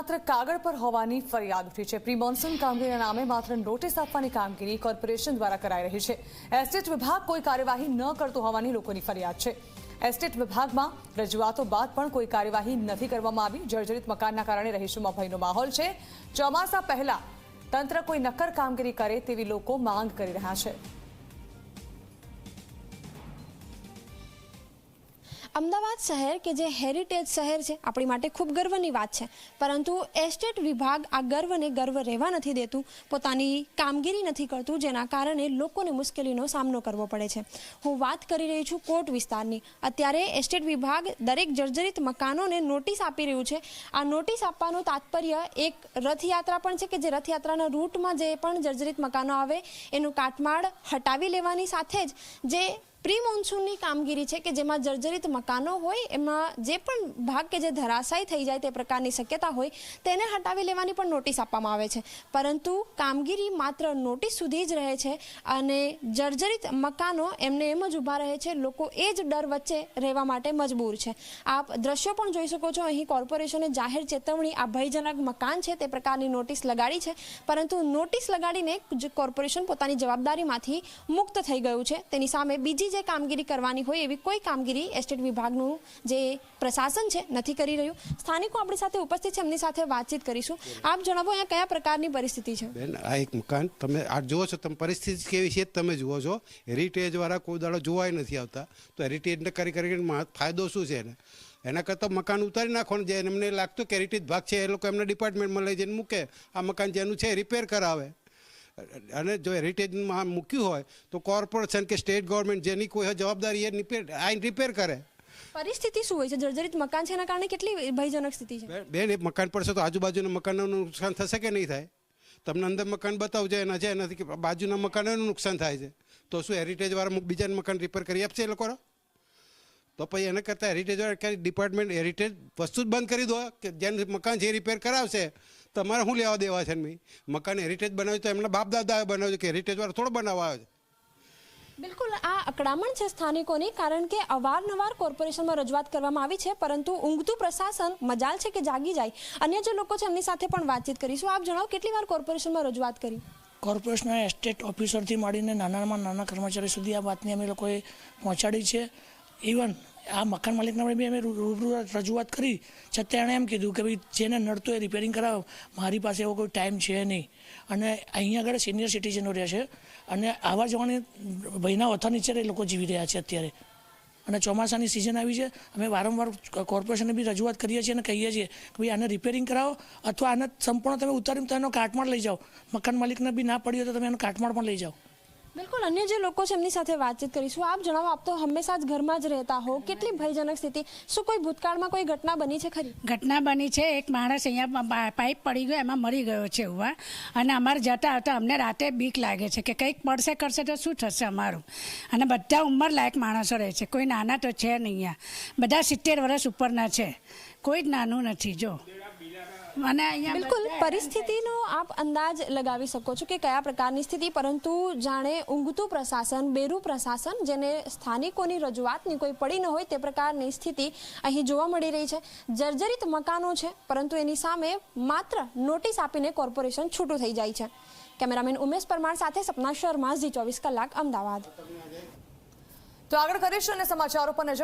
માત્ર કાગળ પર હોવાની ફરિયાદ ઉઠી છે। પ્રી મોન્સૂન કામગીરીના નામે માત્ર નોટિસ આપવાની કામગીરી કોર્પોરેશન દ્વારા કરાઈ રહી છે। એસ્ટેટ વિભાગ કોઈ કાર્યવાહી ન કરતું હોવાની લોકોની ફરિયાદ છે। એસ્ટેટ વિભાગમાં રજૂઆતો બાદ પણ કોઈ કાર્યવાહી નથી કરવામાં આવી। જર્જરિત મકાનના કારણે રહીશોમાં ભયનો માહોલ છે। ચોમાસા પહેલા તંત્ર કોઈ નક્કર કામગીરી કરે તેવી લોકો માંગ કરી રહ્યા છે। અમદાવાદ શહેર કે જે હેરિટેજ શહેર છે આપણી માટે ખૂબ ગર્વની વાત છે, પરંતુ એસ્ટેટ વિભાગ આ ગર્વને ગર્વ રહેવા નથી દેતું, પોતાની કામગીરી નથી કરતું, જેના કારણે લોકોને મુશ્કેલીનો સામનો કરવો પડે છે। હું વાત કરી રહી છું કોટ વિસ્તારની। અત્યારે એસ્ટેટ વિભાગ દરેક જર્જરિત મકાનોને નોટિસ આપી રહ્યું છે। આ નોટિસ આપવાનું તાત્પર્ય એક રથયાત્રા પણ છે કે જે રથયાત્રાના રૂટમાં જે પણ જર્જરિત મકાનો આવે એનું કાટમાળ હટાવી લેવાની સાથે જ જે પ્રી મોન્સૂનની કામગીરી છે કે જેમાં જર્જરિત મકાનો હોય એમાં જે પણ ભાગ કે જે ધરાશાયી થઈ જાય તે પ્રકારની શક્યતા હોય તેને હટાવી લેવાની પણ નોટિસ આપવામાં આવે છે, પરંતુ કામગીરી માત્ર નોટિસ સુધી જ રહે છે અને જર્જરિત મકાનો એમને એમ જ ઊભા રહે છે। લોકો એ જ ડર વચ્ચે રહેવા માટે મજબૂર છે। આપ દ્રશ્યો પણ જોઈ શકો છો, અહીં કોર્પોરેશને જાહેર ચેતવણી આ ભયજનક મકાન છે તે પ્રકારની નોટિસ લગાડી છે, પરંતુ નોટિસ લગાડીને કોર્પોરેશન પોતાની જવાબદારીમાંથી મુક્ત થઈ ગયું છે। તેની સામે બીજી જે કામગીરી કરવાની હોય એવી કોઈ કામગીરી એસ્ટેટ વિભાગનું જે પ્રશાસન છે નથી કરી રહ્યું। સ્થાનિકો આપણી સાથે ઉપસ્થિત છે, એમની સાથે વાતચીત કરીશું। આપ જણાવો અહીંયા કયા પ્રકારની પરિસ્થિતિ છે? બેન, આ એક મકાન તમે આ જુઓ છો, તમે પરિસ્થિતિ કેવી છે તમે જુઓ છો। હેરિટેજ વાળા કોઈ દાડો જોવાય નથી આવતા, તો હેરિટેજને કરીને ફાયદો શું છે એને? એના કરતાં મકાન ઉતારી નાખવાનું, જે એમને લાગતું કે હેરિટેજ ભાગ છે એ લોકો એમના ડિપાર્ટમેન્ટમાં લઈ જઈને મૂકે, આ મકાન જેનું છે રિપેર કરાવે। અને જો હેરિટેજમાં મૂક્યું હોય તો કોર્પોરેશન કે સ્ટેટ ગવર્મેન્ટ જેની કોઈ જવાબદારી એ રિપેર કરે। પરિસ્થિતિ શું હોય છે? જર્જરિત મકાન છે એના કારણે કેટલી ભયજનક સ્થિતિ છે? બેન, એ મકાન પડશે તો આજુબાજુના મકાનોનું નુકસાન થશે કે નહીં થાય? તમને અંદર મકાન બતાવજો એના છે એનાથી બાજુના મકાનોનું નુકસાન થાય છે, તો શું હેરિટેજ વાળા બીજાનું મકાન રિપેર કરી આપશે એ લોકો? તો પછી એને કરતાં હેરિટેજ વાળા ક્યાંય ડિપાર્ટમેન્ટ હેરિટેજ વસ્તુ જ બંધ કરી દો કે જેનું મકાન જે રિપેર કરાવશે તમારે શું લેવા દેવા છે? મકાન હેરિટેજ બનાવ્યું તો એમના બાપ દાદાએ બનાવ્યું કે હેરિટેજ વાળા થોડો બનાવવા આવે છે? બિલકુલ, આ અકળામણ છે સ્થાનિકોની, કારણ કે અવારનવાર કોર્પોરેશનમાં રજૂઆત કરવામાં આવી છે, પરંતુ ઊંઘતું પ્રશાસન મજાલ છે કે જાગી જાય। અન્ય જે લોકો છે એમની સાથે પણ વાતચીત કરીશું। આપ જણાવો, કેટલી વાર કોર્પોરેશનમાં રજૂઆત કરી? કોર્પોરેશનના એસ્ટેટ ઓફિસરથી માંડીને નાનામાં નાના કર્મચારી સુધી આ વાતની અમે લોકોએ પહોંચાડી છે। ઇવન આ મકાન માલિકના બી અમે રૂબરૂ રજૂઆત કરી, છતાં એણે એમ કીધું કે ભાઈ જેને નડતું એ રિપેરિંગ કરાવો, મારી પાસે એવો કોઈ ટાઈમ છે નહીં। અને અહીંયા આગળ સિનિયર સિટીઝનો રહે છે અને આવા જવાની ભયના ઓથા નીચે એ લોકો જીવી રહ્યા છે અત્યારે। અને ચોમાસાની સિઝન આવી છે, અમે વારંવાર કોર્પોરેશનને બી રજૂઆત કરીએ છીએ અને કહીએ છીએ કે ભાઈ આને રિપેરિંગ કરાવો અથવા આને સંપૂર્ણ તમે ઉતારીને તેનો કાટમાળ લઈ જાઓ। મકાન માલિકને બી ના પડ્યો તો તમે એનો કાટમાળ પણ લઈ જાઓ। બિલકુલ, અન્ય જે લોકો છે એમની સાથે વાતચીત કરીશું। આપ જણાવો, આપ તો હંમેશા જ ઘરમાં જ રહેતા હો, કેટલી ભયજનક સ્થિતિ? શું કોઈ ભૂતકાળમાં કોઈ ઘટના બની છે ખરી? ઘટના બની છે, એક માણસ અહીંયા પાઇપ પડી ગયો, એમાં મરી ગયો છે ઉવા, અને અમારે જતા હતા અમને રાતે બીક લાગે છે કે કંઈક પડશે કરશે તો શું થશે અમારું। અને બધા ઉંમર લાયક માણસો રહે છે, કોઈ નાના તો છે નહીં અહીંયા, બધા 70 વર્ષ ઉપરના છે, કોઈ જ નાનું નથી। જો અને અહીંયા બિલકુલ પરિસ્થિતિનો આપ અંદાજ લગાવી શકો છો કે કયા પ્રકારની સ્થિતિ, પરંતુ જાણે ઊંઘતું પ્રશાસન, બેરું પ્રશાસન, જેને સ્થાનિકોની રજૂઆતની કોઈ પડી ન હોય તે પ્રકારની સ્થિતિ અહીં જોવા મળી રહી છે। જર્જરિત મકાનો છે, પરંતુ એની સામે માત્ર નોટિસ આપીને કોર્પોરેશન છૂટું થઈ જાય છે। કેમેરામેન ઉમેશ પરમાર સાથે સપના શર્મા, ઝી 24 કલાક, અમદાવાદ। તો આગળ કરીશું અને સમાચારો પર નજર